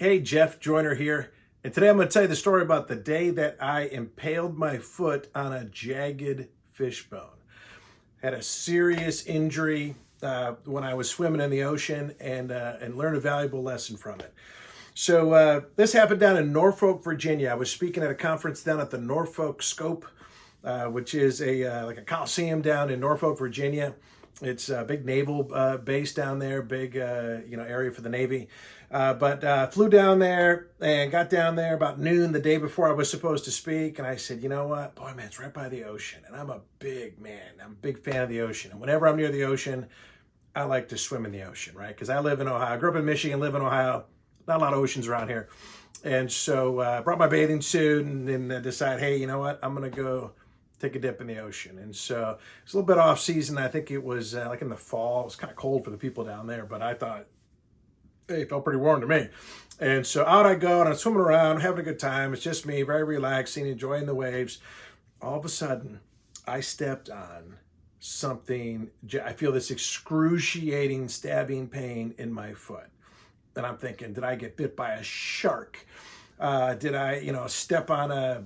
Hey, Jeff Joyner here, and today I'm going to tell you the story about the day that I impaled my foot on a jagged fishbone. Had a serious injury when I was swimming in the ocean, and learned a valuable lesson from it. So this happened down in Norfolk, Virginia. I was speaking at a conference down at the Norfolk Scope, which is like a coliseum down in Norfolk, Virginia. It's a big naval base down there, big area for the Navy. But flew down there and got down there about noon the day before I was supposed to speak. And I said, you know what, boy, man, it's right by the ocean. And I'm a big man. I'm a big fan of the ocean. And whenever I'm near the ocean, I like to swim in the ocean, right? Because I live in Ohio. I grew up in Michigan, live in Ohio. Not a lot of oceans around here. And so I brought my bathing suit and then decided, hey, you know what, I'm going to go take a dip in the ocean. And so it's a little bit off season. I think it was like in the fall. It was kind of cold for the people down there, but I thought, hey, it felt pretty warm to me. And so out I go and I'm swimming around, having a good time. It's just me, very relaxing, enjoying the waves. All of a sudden, I stepped on something. I feel this excruciating stabbing pain in my foot. And I'm thinking, did I get bit by a shark? Did I, step on a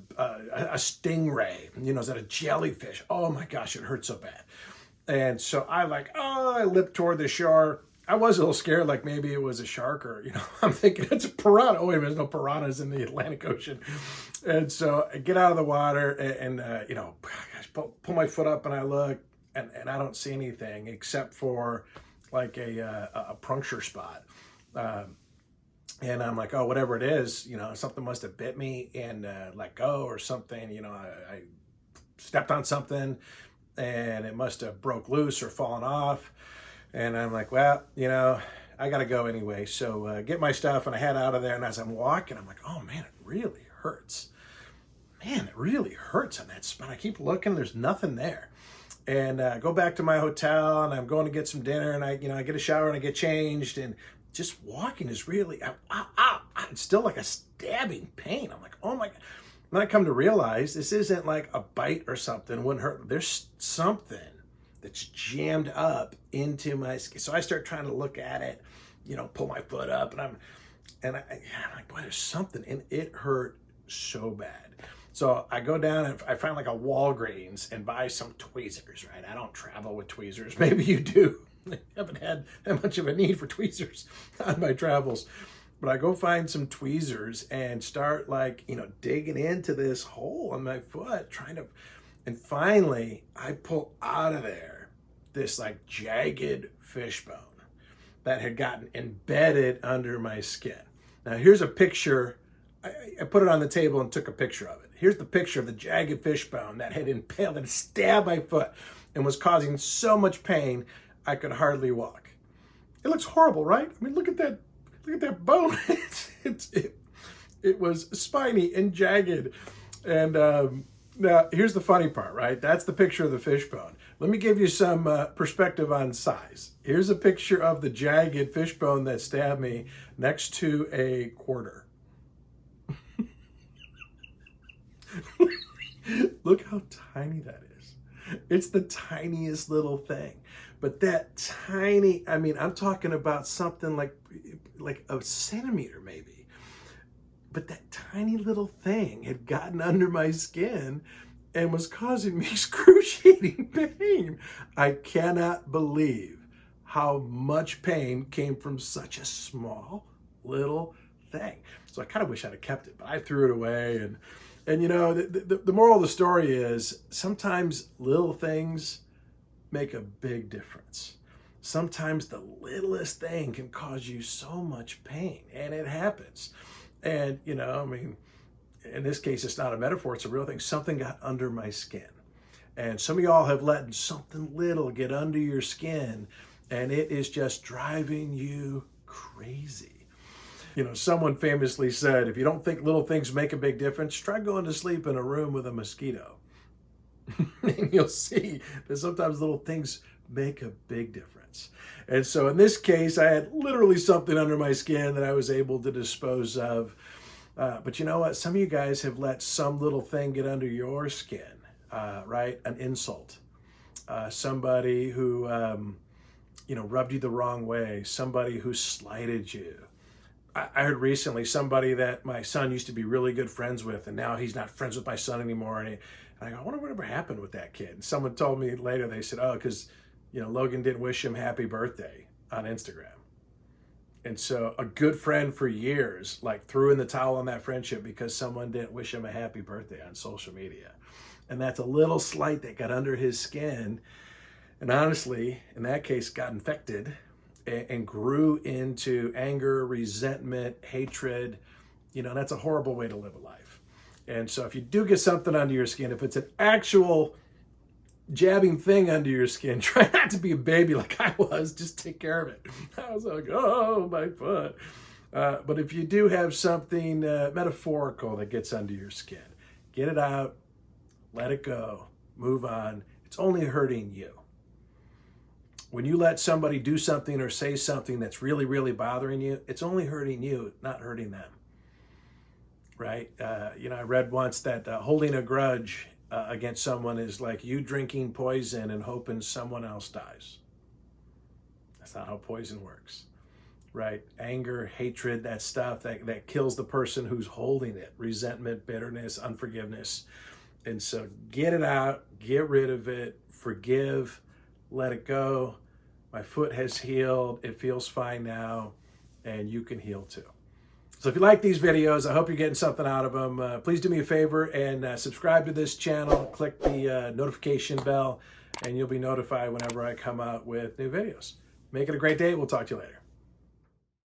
stingray? Is that a jellyfish? Oh my gosh, it hurt so bad. And so I limped toward the shore. I was a little scared, like maybe it was a shark or, I'm thinking it's a piranha. Oh, wait a minute, there's no piranhas in the Atlantic Ocean. And so I get out of the water and pull my foot up and I look and I don't see anything except for like a puncture spot. And I'm like, oh, whatever it is, something must have bit me and let go or something. I stepped on something and it must have broke loose or fallen off. And I'm like, well, I got to go anyway. So get my stuff and I head out of there. And as I'm walking, I'm like, oh, man, it really hurts. Man, it really hurts on that spot. I keep looking. There's nothing there. And I go back to my hotel and I'm going to get some dinner and I get a shower and I get changed. And just walking is really, it's still like a stabbing pain. I'm like, oh my God. Then I come to realize this isn't like a bite or something. Wouldn't hurt. There's something that's jammed up into my skin. So I start trying to look at it, pull my foot up and I'm like, boy, there's something. And it hurt so bad. So I go down and I find like a Walgreens and buy some tweezers, right? I don't travel with tweezers. Maybe you do. I haven't had that much of a need for tweezers on my travels. But I go find some tweezers and start digging into this hole in my foot, and finally I pull out of there this jagged fishbone that had gotten embedded under my skin. Now here's a picture. I put it on the table and took a picture of it. Here's the picture of the jagged fishbone that had impaled and stabbed my foot and was causing so much pain I could hardly walk. It looks horrible, right? I mean, look at that bone. It was spiny and jagged. And now here's the funny part, right? That's the picture of the fishbone. Let me give you some perspective on size. Here's a picture of the jagged fishbone that stabbed me next to a quarter. Look how tiny that is. It's the tiniest little thing. But that tiny, I'm talking about something like a centimeter maybe. But that tiny little thing had gotten under my skin and was causing me excruciating pain. I cannot believe how much pain came from such a small little thing. So I kind of wish I'd have kept it, but I threw it away. And the moral of the story is sometimes little things make a big difference. Sometimes the littlest thing can cause you so much pain, and it happens. And, in this case, it's not a metaphor, it's a real thing. Something got under my skin. And some of y'all have let something little get under your skin, and it is just driving you crazy. Someone famously said, if you don't think little things make a big difference, try going to sleep in a room with a mosquito. And you'll see that sometimes little things make a big difference. And so in this case, I had literally something under my skin that I was able to dispose of. But you know what? Some of you guys have let some little thing get under your skin, right? An insult. Somebody who, rubbed you the wrong way. Somebody who slighted you. I heard recently somebody that my son used to be really good friends with, and now he's not friends with my son anymore. And I go, I wonder whatever happened with that kid. And someone told me later, they said, oh, because, Logan didn't wish him happy birthday on Instagram. And so a good friend for years, like, threw in the towel on that friendship because someone didn't wish him a happy birthday on social media. And that's a little slight that got under his skin. And honestly, in that case, got infected and grew into anger, resentment, hatred. That's a horrible way to live a life. And so if you do get something under your skin, if it's an actual jabbing thing under your skin, try not to be a baby like I was. Just take care of it. I was like, oh, my foot. But if you do have something metaphorical that gets under your skin, get it out, let it go, move on. It's only hurting you. When you let somebody do something or say something that's really, really bothering you, it's only hurting you, not hurting them, right? I read once that holding a grudge against someone is like you drinking poison and hoping someone else dies. That's not how poison works, right? Anger, hatred, that stuff that kills the person who's holding it. Resentment, bitterness, unforgiveness. And so get it out, get rid of it, forgive, let it go. My foot has healed. It feels fine now, and you can heal too. So if you like these videos, I hope you're getting something out of them. Please do me a favor and subscribe to this channel. Click the notification bell, and you'll be notified whenever I come out with new videos. Make it a great day. We'll talk to you later.